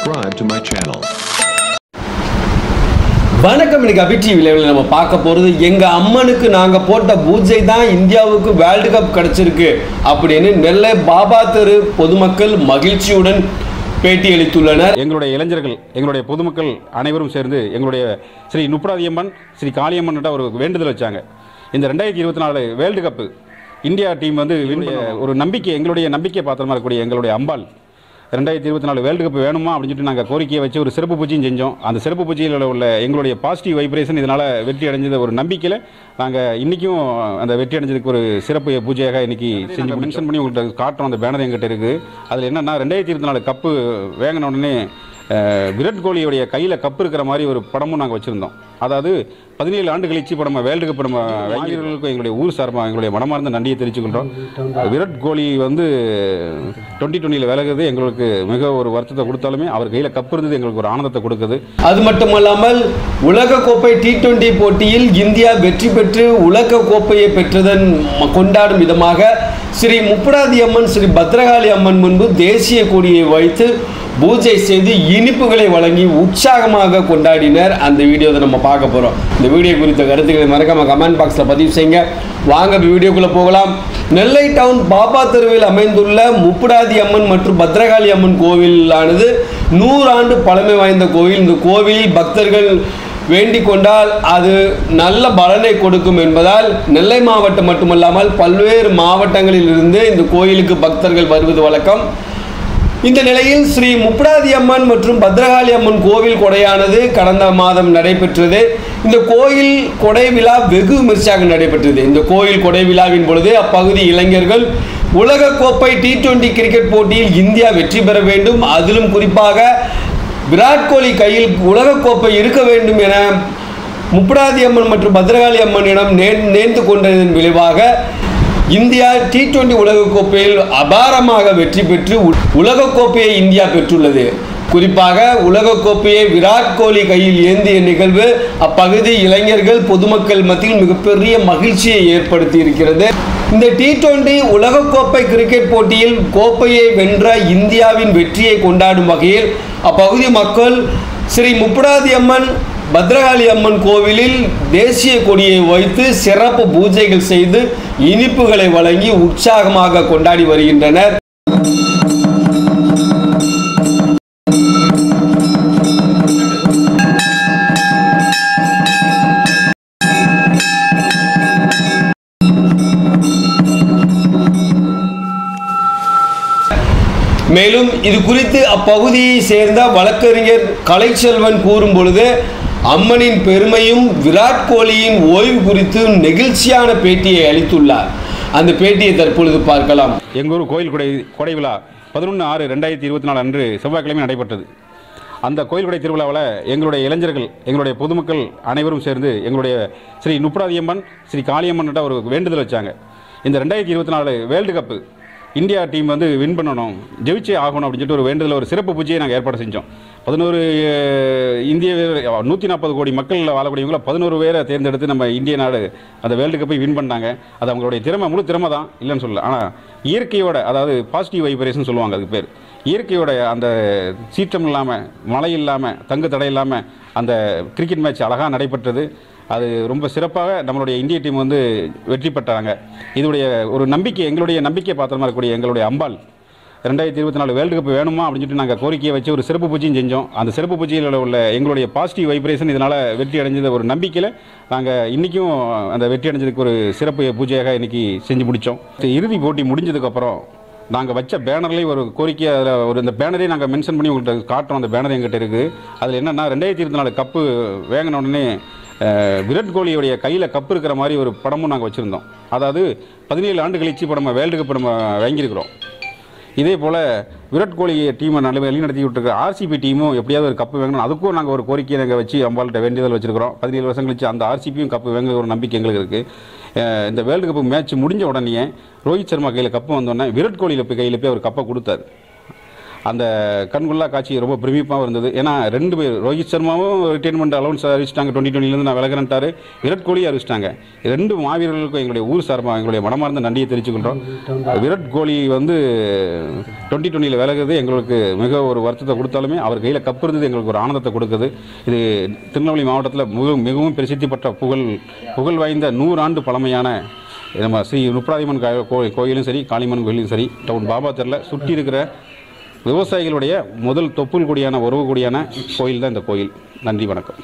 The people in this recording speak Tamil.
subscribe to my channel. வணக்கம். இன்னைக்கு அபி டிவியில் நம்ம பார்க்க போகிறது எங்கள் அம்மனுக்கு நாங்கள் போட்ட பூஜை தான் இந்தியாவுக்கு வேர்ல்டு கப் கிடச்சிருக்கு அப்படின்னு நெல்லை பாபா தெரு பொதுமக்கள் மகிழ்ச்சியுடன் பேட்டியளித்துள்ளனர். எங்களுடைய இளைஞர்கள், எங்களுடைய பொதுமக்கள் அனைவரும் சேர்ந்து எங்களுடைய ஸ்ரீ நுப்ராதியம்மன், ஸ்ரீ காளியம்மன் ஒரு வேண்டுதல் வச்சாங்க. இந்த 2024 வேர்ல்டு கப்பு இந்தியா டீம் வந்து ஒரு நம்பிக்கை, எங்களுடைய நம்பிக்கை பாத்திரமா இருக்கக்கூடிய எங்களுடைய அம்பாள் 2024 வேர்ல்டு கப் வேணுமா அப்படின்னு சொல்லிட்டு நாங்கள் கோரிக்கையை வச்சு ஒரு சிறப்பு பூஜையும் செஞ்சோம். அந்த சிறப்பு பூஜையில் உள்ள எங்களுடைய பாசிட்டிவ் வைப்ரேஷன் இதனால் வெற்றி அடைஞ்சத ஒரு நம்பிக்கையில் நாங்கள் இன்றைக்கும் அந்த வெற்றி அடைஞ்சதுக்கு ஒரு சிறப்பு பூஜையாக இன்றைக்கி செஞ்சு மென்ஷன் பண்ணி உங்கள்கிட்ட காட்டுறோம். அந்த பேனர் எங்கிட்ட இருக்குது. அதில் என்னென்னா 2024 கப்பு வேங்கின உடனே விராட் கோலியுடைய கையில் கப்பு இருக்கிற மாதிரி ஒரு படமும் நாங்கள் வச்சுருந்தோம். அதாவது 17 ஆண்டு கழிச்சு இப்போ நம்ம வேர்ல்டு கப் நம்ம வாங்கியவர்களுக்கும் எங்களுடைய ஊர் சார்பாக எங்களுடைய மனமார்ந்த நன்றியை தெரிவிச்சுக்கின்றோம். விராட் கோலி வந்து 2020 விலகுது எங்களுக்கு மிக ஒரு வருத்தத்தை கொடுத்தாலுமே அவர் கையில் கப்பு இருந்தது எங்களுக்கு ஒரு ஆனந்தத்தை கொடுக்குது. அது மட்டுமல்லாமல் உலகக்கோப்பை T20 போட்டியில் இந்தியா வெற்றி பெற்று உலக கோப்பையை பெற்றதன் கொண்டாடும் விதமாக ஸ்ரீ முப்புடாதி அம்மன், ஸ்ரீ பத்ரகாளி அம்மன் முன்பு தேசிய கொடியை வைத்து பூஜை செய்து இனிப்புகளை வழங்கி உற்சாகமாக கொண்டாடினர். அந்த வீடியோவை நம்ம பார்க்க போகிறோம். இந்த வீடியோ குறித்த கருத்துக்களை மறக்காம கமெண்ட் பாக்ஸில் பதிவு செய்யுங்க. வாங்க வீடியோக்குள்ளே போகலாம். நெல்லை டவுன் பாபா தெருவில் அமைந்துள்ள முப்புடாதி அம்மன் மற்றும் பத்ரகாளி அம்மன் கோவிலானது 100 ஆண்டு பழமை வாய்ந்த கோவில். இந்த கோவிலில் பக்தர்கள் வேண்டிக் கொண்டால் அது நல்ல பலனை கொடுக்கும் என்பதால் நெல்லை மாவட்டம் மட்டுமல்லாமல் பல்வேறு மாவட்டங்களில் இருந்து இந்த கோயிலுக்கு பக்தர்கள் வருவது வழக்கம். இந்த நிலையில் ஸ்ரீ முப்புடாதி அம்மன் மற்றும் பத்ரகாளி அம்மன் கோவில் கொடையானது கடந்த மாதம் நடைபெற்றது. இந்த கோயில் கொடை விழா வெகு விமர்சையாக நடைபெற்றது. இந்த கோயில் கொடை விழாவின் பொழுது அப்பகுதி இளைஞர்கள் உலகக்கோப்பை T20 கிரிக்கெட் போட்டியில் இந்தியா வெற்றி பெற வேண்டும், அதிலும் குறிப்பாக விராட் கோலி கையில் உலகக்கோப்பை இருக்க வேண்டும் என முப்புடாதி அம்மன் மற்றும் பத்ரகாளி அம்மனிடம் நேர்ந்து கொண்டதன் விளைவாக இந்தியா T20 உலகக்கோப்பையில் அபாரமாக வெற்றி பெற்று உலகக்கோப்பையை இந்தியா பெற்றுள்ளது. குறிப்பாக உலகக்கோப்பையை விராட் கோலி கையில் ஏந்திய நிகழ்வு அப்பகுதி இளைஞர்கள் பொதுமக்கள் மத்தியில் மிகப்பெரிய மகிழ்ச்சியை ஏற்படுத்தி இருக்கிறது. இந்த T20 உலகக்கோப்பை கிரிக்கெட் போட்டியில் கோப்பையை வென்ற இந்தியாவின் வெற்றியை கொண்டாடும் வகையில் அப்பகுதி மக்கள் ஸ்ரீ முப்புடாதி அம்மன், பத்ரகாளி அம்மன் கோவிலில் தேசிய கொடியை வைத்து சிறப்பு பூஜைகள் செய்து இனிப்புகளை வழங்கி உற்சாகமாக கொண்டாடி வருகின்றனர். மேலும் இது குறித்து அப்பகுதியை சேர்ந்த வழக்கறிஞர் கலைச்செல்வன் கூறும் பொழுது அம்மனின் பெருமையும் விராட் கோலியின் ஓய்வு குறித்து நெகிழ்ச்சியான பேட்டியை அளித்துள்ளார். அந்த பேட்டியை தற்பொழுது பார்க்கலாம். எங்கள் ஊர் கோயில் கொடை விழா 11/6/2024 அன்று செவ்வாய்க்கிழமை நடைபெற்றது. அந்த கோயில் கொடை திருவிழாவில் எங்களுடைய இளைஞர்கள், எங்களுடைய பொதுமக்கள் அனைவரும் சேர்ந்து எங்களுடைய ஸ்ரீ நுப்ராதியம்மன், ஸ்ரீ காளியம்மன் ஒரு வேண்டுதல் வச்சாங்க. இந்த 2024 வேர்ல்டு கப்பு இந்தியா டீம் வந்து வின் பண்ணணும், ஜெயிச்சே ஆகணும் அப்படின்னு சொல்லிட்டு ஒரு வேண்டுதல், ஒரு சிறப்பு பூஜையை நாங்கள் ஏற்பாடு செஞ்சோம். 11 இந்திய 140 கோடி மக்களில் வாழக்கூடியவங்கள 11 பேரை தேர்ந்தெடுத்து நம்ம இந்திய நாடு அந்த வேர்ல்டு கப்பை வின் பண்ணாங்க. அது அவங்களுடைய திறமை, முழு திறமை தான், இல்லைன்னு சொல்லல. ஆனால் இயற்கையோட, அதாவது பாசிட்டிவ் வைப்ரேஷன் சொல்லுவாங்க அதுக்கு பேர், இயற்கையோட அந்த சீற்றம் இல்லாமல், மழை இல்லாமல், தங்கு தடை இல்லாமல் அந்த கிரிக்கெட் மேட்ச் அழகாக நடைபெற்றது. அது ரொம்ப சிறப்பாக நம்மளுடைய இந்திய டீம் வந்து வெற்றி பெற்றாங்க. இதோடைய ஒரு நம்பிக்கை, எங்களுடைய நம்பிக்கை பாத்திரமா இருக்கக்கூடிய எங்களுடைய அம்பாள் 2024 வேர்ல்டு கப் வேணுமா அப்படின்னு சொல்லிட்டு நாங்கள் கோரிக்கையை வச்சு ஒரு சிறப்பு பூஜையும் செஞ்சோம். அந்த சிறப்பு பூஜையில் உள்ள எங்களுடைய பாசிட்டிவ் வைப்ரேஷன் இதனால் வெற்றி அடைஞ்சத ஒரு நம்பிக்கையில் நாங்கள் இன்றைக்கும் அந்த வெற்றி அடைஞ்சதுக்கு ஒரு சிறப்பு பூஜையாக இன்றைக்கி செஞ்சு முடித்தோம். இறுதி போட்டி முடிஞ்சதுக்கப்புறம் நாங்கள் வச்ச பேனர்லேயும் ஒரு கோரிக்கை, அதில் ஒரு இந்த பேனரையும் நாங்கள் மென்ஷன் பண்ணி உங்கள்கிட்ட காட்டுறோம். அந்த பேனர் எங்கிட்ட இருக்குது. அதில் என்னென்னா 2024 கப்பு வேங்கின உடனே விராட் கோலியுடைய கையில் கப்பு இருக்கிற மாதிரி ஒரு படமும் நாங்கள் வச்சுருந்தோம். அதாவது 17 ஆண்டு கழிச்சு இப்போ நம்ம வேர்ல்டு கப் நம்ம வாங்கியிருக்கிறோம். இதே போல் விராட் கோலி டீமை வழிநடத்தி விட்டுருக்க RCB டீமும் எப்படியாவது ஒரு கப்பு வாங்கணும், அதுக்கும் நாங்கள் ஒரு கோரிக்கையை நாங்கள் வச்சு அம்பாள்கிட்ட வேண்டியதில் வச்சுருக்கிறோம். 17 வருஷம் கழிச்சு அந்த RCBயும் கப்பு வாங்க ஒரு நம்பிக்கை எங்களுக்கு இருக்குது. இந்த வேர்ல்டு கப்பு மேட்ச் முடிஞ்ச உடனே ரோஹித் சர்மா கையில் கப்பு வந்தோடனே விராட் கோலியில் போய் கையில் போய் அவர் கப்பை கொடுத்தாரு. அந்த கண்கொள்ளா காட்சி ரொம்ப பிரமிப்பாகவும் இருந்தது. ஏன்னா 2 பேர், ரோஹித் சர்மாவும் ரிட்டைர்மெண்ட் அலௌன்ஸ் அறிவிச்சிட்டாங்க, 2020 நான் விலகிறேன்ட்டாரு. விராட் கோலி அறிவிச்சிட்டாங்க. 2 மாவீரர்களுக்கும் எங்களுடைய ஊர் சார்பாக எங்களுடைய மனமார்ந்த நன்றியை தெரிவிச்சுக்கின்றோம். விராட் கோலி வந்து 2020 விலகிறது எங்களுக்கு மிக ஒரு வருத்தத்தை கொடுத்தாலுமே அவர் கையில் கப்பு இருந்தது எங்களுக்கு ஒரு ஆனந்தத்தை கொடுக்குது. இது திருநெல்வேலி மாவட்டத்தில் மிகவும் பிரசித்தி பெற்ற புகழ் வாய்ந்த 100 ஆண்டு பழமையான நம்ம ஸ்ரீ நுப்ராதியம்மன் கோயிலும் சரி, காளியம்மன் கோயிலும் சரி, டவுன் பாபா தெருவில் சுற்றி இருக்கிற விவசாயிகளுடைய முதல் தொப்புள் கொடியான உறவு கொடியான கோயில் தான் இந்த கோயில். நன்றி, வணக்கம்.